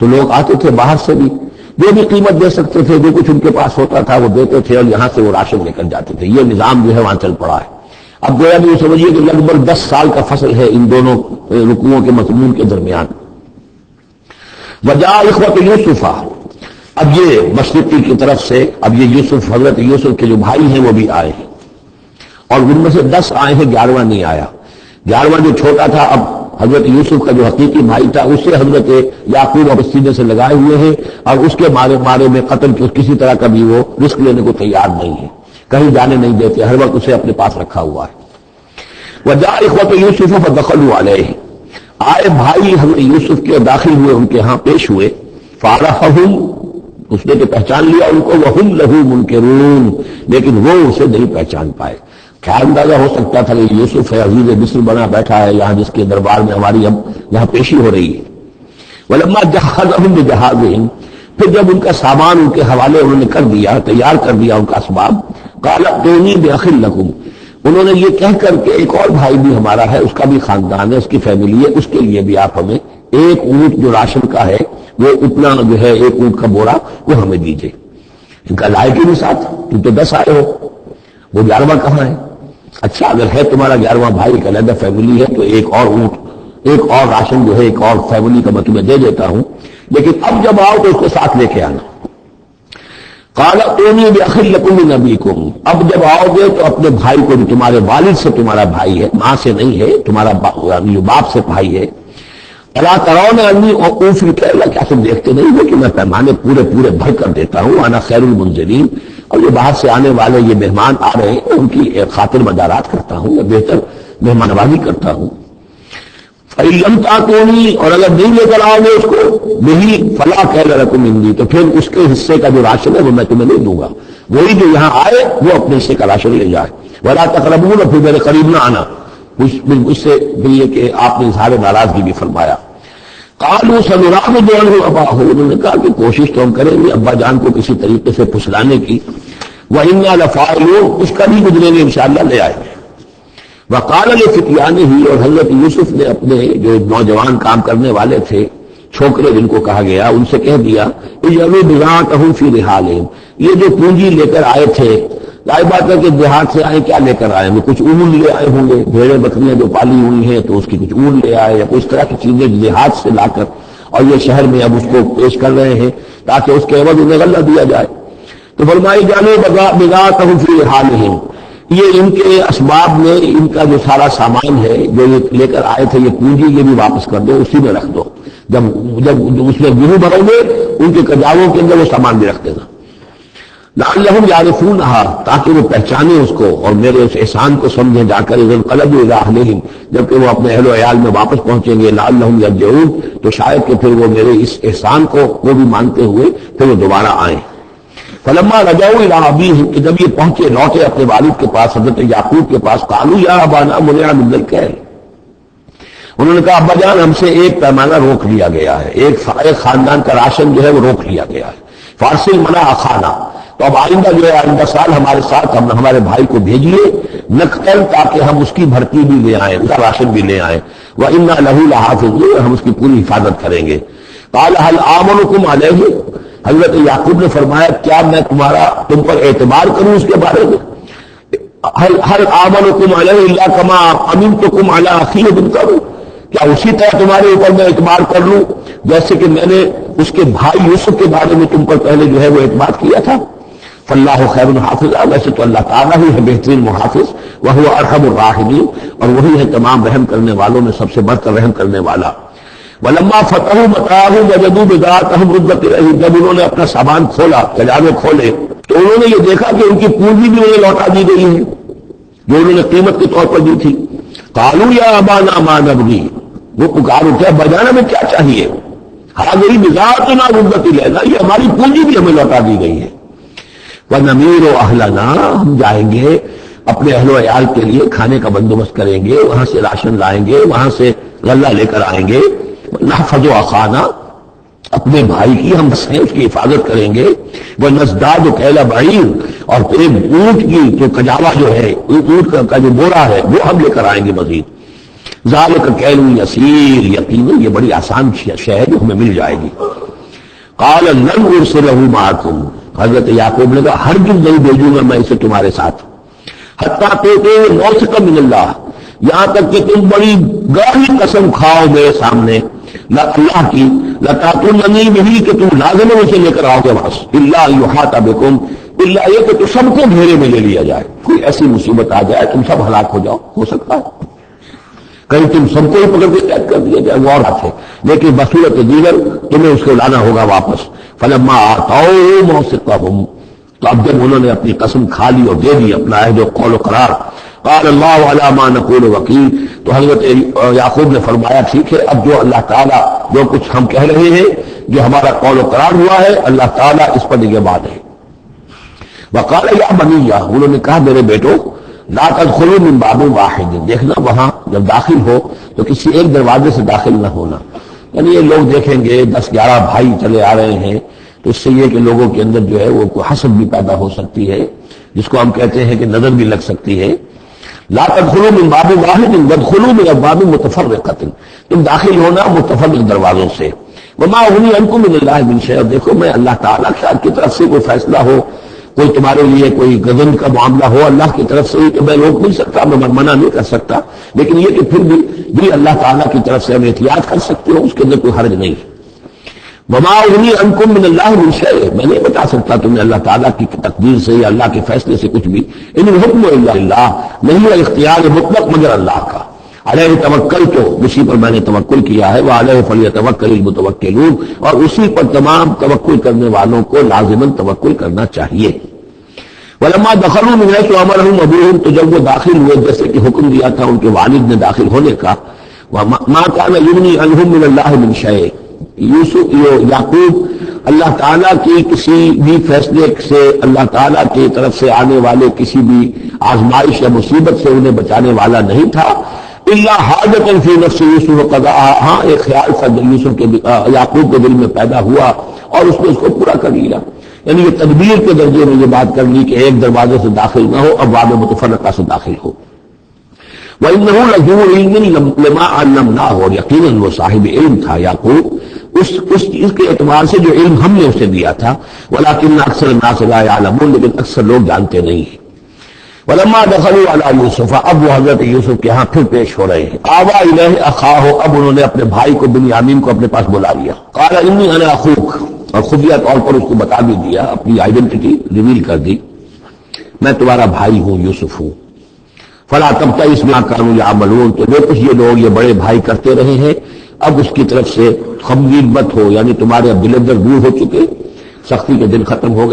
تو لوگ آتے تھے باہر سے بھی، جو بھی قیمت دے سکتے تھے، جو کچھ ان کے پاس ہوتا تھا وہ دیتے تھے، اور یہاں سے وہ راشن لے کر جاتے تھے۔ یہ نظام جو ہے وہاں چل پڑا ہے۔ اب گویا بھی سمجھیے کہ لگ بھگ 10 سال کا فصل ہے ان دونوں رکوعوں کے مضمون کے درمیان۔ وجاء اخوۃ یوسف، اب یہ مشرقی کی طرف سے اب یہ یوسف، حضرت یوسف کے جو بھائی ہیں وہ بھی آئے ہیں، اور ان میں سے 10 آئے ہیں، 11واں نہیں آیا۔ 11واں جو چھوٹا تھا، اب حضرت یوسف کا جو حقیقی بھائی تھا اسے حضرت یعقوب اب سینے سے لگائے ہوئے ہیں، اور اس کے بارے میں قتل کسی طرح کا بھی وہ رسک لینے کو تیار نہیں ہے، کہیں جانے نہیں دیتے، ہر وقت اسے اپنے پاس رکھا ہوا ہے۔ وجاء اخوۃ یوسف فدخلوا علیہ، آئے بھائی حضرت یوسف کے، داخل ہوئے ان کے ہاں، پیش ہوئے۔ فعرفہم، اس نے تو پہچان لیا ان کو، وہم لہ منکرون، لیکن وہ اسے نہیں پہچان پائے۔ کیا اندازہ ہو سکتا تھا کہ یوسف ہے، عزیز مصر بنا بیٹھا ہے یہاں، جس کے دربار میں ہماری اب یہاں پیشی ہو رہی ہے۔ ولما جہزہم بجہازہم، پھر جب ان کا سامان ان کے حوالے انہوں نے کر دیا، تیار کر دیا ان کا اسباب، قال ائتونی بأخ لکم، انہوں نے یہ کہہ کر کہ ایک اور بھائی بھی ہمارا ہے، اس کا بھی خاندان ہے، اس کی فیملی ہے، اس کے لیے بھی آپ ہمیں ایک اونٹ جو راشن کا ہے وہ اتنا جو ہے ایک اونٹ کا بوڑا وہ ہمیں دیجیے۔ ان کا لائق ہی نہیں ساتھ، تم تو 10 آئے ہو، وہ 11واں کہاں ہے؟ اچھا اگر ہے تمہارا 11واں بھائی، ایک علیحدہ فیملی ہے، تو ایک اور اونٹ، ایک اور راشن جو ہے ایک اور فیملی کا میں تمہیں دے دیتا ہوں، لیکن اب جب آؤ تو اس کو ساتھ لے کے آنا۔ قال ائتونی بأخ لکم من ابیکم، اب جب آؤ گے تو اپنے بھائی کو، جو تمہارے والد سے تمہارا بھائی ہے، ماں سے نہیں ہے، تمہارا جو باپ سے بھائی ہے، الا ترون انی اوفی الکیل، کیا تم دیکھتے نہیں ہو کہ میں پیمانے پورے بھر کر دیتا ہوں، انا خیر المنزلین، اور یہ باہر سے آنے والے یہ مہمان آ رہے ہیں ان کی خاطر مدارات کرتا ہوں، میں بہتر مہمان نوازی کرتا ہوں۔ فإن لم تأتونی، اور اگر نہیں لے کر آؤ گے اس کو، بہی فلا کیل لکم عندی، تو پھر اس کے حصے کا جو راشن ہے وہ میں تمہیں نہیں دوں گا، وہی جو یہاں آئے وہ اپنے حصے کا راشن لے جائے۔ ولا تقربون، پھر میرے قریب نہ آنا، اس سے یہ کہ آپ نے اظہار ناراضگی بھی فرمایا۔ قالوا سنراود عنہ اباہ، انہوں نے کہا کہ کوشش تو ہم کریں گے ابا جان کو کسی طریقے سے پھسلانے کی، وإنا لفاعلون، اس کا بھی گزریں گے انشاءاللہ، لے آئیں گے۔ وقال لفتیانہ، اور حضرت یوسف نے اپنے جو نوجوان کام کرنے والے تھے، چھوکرے جن کو کہا گیا، ان سے کہہ دیا، اجعلوا بضاعتہم فی رحالہم، یہ جو پونجی لے کر آئے تھے، ظاہر بات ہے کہ دیہات سے آئے، کیا لے کر آئے ہیں؟ کچھ اون لے آئے ہوں گے، بھیڑیں بکریاں جو پالی ہوئی ہیں تو اس کی کچھ اون لے آئے، یا کچھ طرح کی چیزیں دیہات سے لا کر، اور یہ شہر میں اب اس کو پیش کر رہے ہیں تاکہ اس کے عوض انہیں غلہ دیا جائے۔ تو فرمائی جانو بضاعتہم فی رحالہم، یہ ان کے اسباب میں ان کا جو سارا سامان ہے جو یہ لے کر آئے تھے، یہ پونجی یہ بھی واپس کر دو، اسی میں رکھ دو، جب اس میں گروہ بھرو گے ان کے کجاووں کے اندر وہ سامان بھی رکھ دینا۔ لعلہم یعرفونہا، تاکہ وہ پہچانے اس کو اور میرے اس احسان کو سمجھیں جا کر، اذا انقلبوا الی اہلہم، جبکہ وہ اپنے اہل و عیال میں واپس پہنچیں گے، لعلہم یرجعون، تو شاید کہ پھر وہ میرے اس احسان کو وہ بھی مانتے ہوئے پھر وہ دوبارہ آئیں۔ فلما رجعوا الی ابیہم، کہ جب یہ پہنچے لوٹے اپنے والد کے پاس، حضرت یعقوب کے پاس، قالوا یا ابانا منع من الکیل، انہوں نے کہا ابا جان ہم سے ایک پیمانہ روک لیا گیا ہے، ایک خاندان کا راشن جو ہے وہ روک لیا گیا ہے، فارسل منا اخانا، تو اب آئندہ جو ہے آئندہ سال ہمارے ساتھ ہم ہمارے بھائی کو بھیجیے نقتل، تاکہ ہم اس کی بھرتی بھی لے آئیں، اس کا راشن بھی لے آئیں، وَإِنَّا لَهُ لَحَافِظُونَ، ہم اس کی پوری حفاظت کریں گے۔ قال هل آمنكم علیہ، حضرت یعقوب نے فرمایا کیا میں تم پر اعتبار کروں اس کے بارے میں؟ هل آمنكم علیہ الا كما امنتكم على اخی ابن، کیا اسی طرح تمہارے اوپر میں اعتبار کر لوں جیسے کہ میں نے اس کے بھائی یوسف کے بارے میں تم پر پہلے جو ہے وہ اعتماد کیا تھا؟ فاللہ خیر حافظ، ویسے تو اللہ تعالیٰ ہی ہے بہترین محافظ، وہو ارحم الراحمین، اور وہی ہے تمام رحم کرنے والوں میں سب سے بڑھ کر رحم کرنے والا۔ ولما فتحوا متاعهم وجدوا بضاعتهم ردت الیہم، جب انہوں نے اپنا سامان کھولا، خزانے کھولے، تو انہوں نے یہ دیکھا کہ ان کی پونجی بھی انہیں لوٹا دی گئی ہے جو انہوں نے قیمت کے طور پر دی تھی۔ قالوا یا ابانا ما نبغی، وہ پکار اٹھے ابا جان ہمیں کیا چاہیے؟ ہذہ بضاعتنا ردت الینا، یہ ہماری پونجی بھی ہمیں لوٹا دی گئی ہے۔ وَنَمِيرُ أَهْلَنَا، ہم جائیں گے اپنے اہل و عیال کے لیے کھانے کا بندوبست کریں گے، وہاں سے راشن لائیں گے، وہاں سے غلہ لے کر آئیں گے، نحفظ أَخَانَا، اپنے بھائی کی ہم اس کی حفاظت کریں گے، وَنَزْدَادُ كَيْلَ بَعِيرٍ، اور پھر اونٹ کی جو کجاوا جو ہے، اونٹ کا جو بوڑا ہے وہ ہم لے کر آئیں گے مزید۔ ذَلِكَ كَيْلٌ يَسِيرٌ، یقیناً یہ بڑی آسان شے ہے جو ہمیں مل جائے گی۔ قال لن ارسلہ معکم، حضرت یعقوب نے کہا ہرگز نہیں بھیجوں گا میں اسے تمہارے ساتھ، حتیٰ تؤتوا موثقا من اللہ، یہاں تک کہ تم بڑی گاہی قسم کھاؤ میرے سامنے اللہ کی، لتاتوننی بہ، کہ تم لازم اسے لے کر آؤ گے وہاں سے، الا یحاط بکم، الا یہ کہ تو سب کو گھیرے میں لے لیا جائے، کوئی ایسی مصیبت آ جائے تم سب ہلاک ہو جاؤ، ہو سکتا ہے کہیں تم سب کو ہی پکڑ کے قید کر دیا جائے، وہ اور بات ہے، لیکن بصورت دیگر تمہیں اس کو لانا ہوگا واپس۔ فلما آتوا موثقہم، تو اب جب انہوں نے اپنی قسم کھا لی اور دے دی اپنا عہد و قول و قرار، قال اللہ علی ما نقول وکیل، تو حضرت یعقوب نے فرمایا ٹھیک ہے، اب جو اللہ تعالیٰ جو کچھ ہم کہہ رہے ہیں، جو ہمارا قول و قرار ہوا ہے، اللہ تعالیٰ اس پر نگہبان ہے۔ وقال یا بنی، انہوں نے کہا میرے بیٹو، لا تدخلوا من باب واحد، دیکھنا وہاں جب داخل ہو تو کسی ایک دروازے سے داخل نہ ہونا، یعنی یہ لوگ دیکھیں گے 10-11 بھائی چلے آ رہے ہیں تو اس سے یہ کہ لوگوں کے اندر جو ہے وہ کوئی حسد بھی پیدا ہو سکتی ہے، جس کو ہم کہتے ہیں کہ نظر بھی لگ سکتی ہے۔ لا تدخلوا من باب واحد وادخلوا من ابواب متفرقۃ، تم داخل ہونا متفرق دروازوں سے۔ وما اغنی عنکم من اللہ من شیء، دیکھو میں اللہ تعالیٰ کی طرف سے کوئی فیصلہ ہو، کوئی تمہارے لیے کوئی غضب کا معاملہ ہو اللہ کی طرف سے، تو میں روک نہیں سکتا، میں منع نہیں کر سکتا، لیکن یہ کہ پھر بھی اللہ تعالیٰ کی طرف سے ہم احتیاط کر سکتے ہو، اس کے اندر کوئی حرج نہیں۔ وما اغنی عنکم من اللہ من شیء، میں نہیں بتا سکتا تمہیں اللہ تعالیٰ کی تقدیر سے یا اللہ کے فیصلے سے کچھ بھی، ان الحکم الا للہ، نہیں ہے اختیار مطلق مگر اللہ کا، علیہ توکل، تو اسی پر میں نے توکل کیا ہے، وعلیہ فلیتوکل المتوکلون، اور اسی پر تمام توکل کرنے والوں کو لازماً توکل کرنا چاہیے۔ ولما دخلوا من حيث امرهم ابوهم، تو جب وہ داخل ہوئے جیسے کہ حکم دیا تھا ان کے والد نے داخل ہونے کا، ما كان يغني عنهم من الله من شيء، یعقوب اللہ تعالیٰ کی کسی بھی فیصلے سے، اللہ تعالیٰ کی طرف سے آنے والے کسی بھی آزمائش یا مصیبت سے انہیں بچانے والا نہیں تھا، الا حاجۃ فی نفس یوسف قضاها، ہاں ایک خیال تھا یوسف کے یعقوب کے دل میں پیدا ہوا اور اس نے اس کو پورا کر لیا، یعنی یہ تدبیر کے درجے میں یہ بات کر لی کہ ایک دروازے سے داخل نہ ہو، ابواب متفرقہ سے داخل ہو۔ وَإِنَّهُ لَذُو عِلْمٍ لِمَا عَلَّمْنَاهُ، اور یقیناً وہ صاحب علم تھا یعقوب اس چیز کے اعتبار سے جو علم ہم نے اسے دیا تھا، وَلَكِنَّ أَكْثَرَ النَّاسِ لَا يَعْلَمُونَ، لیکن اکثر لوگ جانتے نہیں ہیں۔ وَلَمَّا دَخَلُوا عَلَىٰ يُوسُفَ، اب وہ حضرت یوسف کے ہاں پھر پیش ہو رہے ہیں، آوَىٰ إِلَيْهِ أَخَاهُ، اب انہوں نے اپنے بھائی کو بنیامین کو اپنے پاس بلا لیا، قَالَ إِنِّي أَنَا أَخُوكَ، اور خفیہ طور پر اس کو بتا بھی دیا، اپنی آئیڈینٹی ریویل کر دی، میں تمہارا بھائی ہوں، یوسف ہوں۔ فلا تبتئس بما كانوا يعملون، تو جو کچھ یہ لوگ یہ بڑے بھائی کرتے رہے ہیں اب اس کی طرف سے غمگین مت ہو، یعنی تمہارے اب دل اندر دور ہو چکے، سختی کے دن ختم ہو گئے۔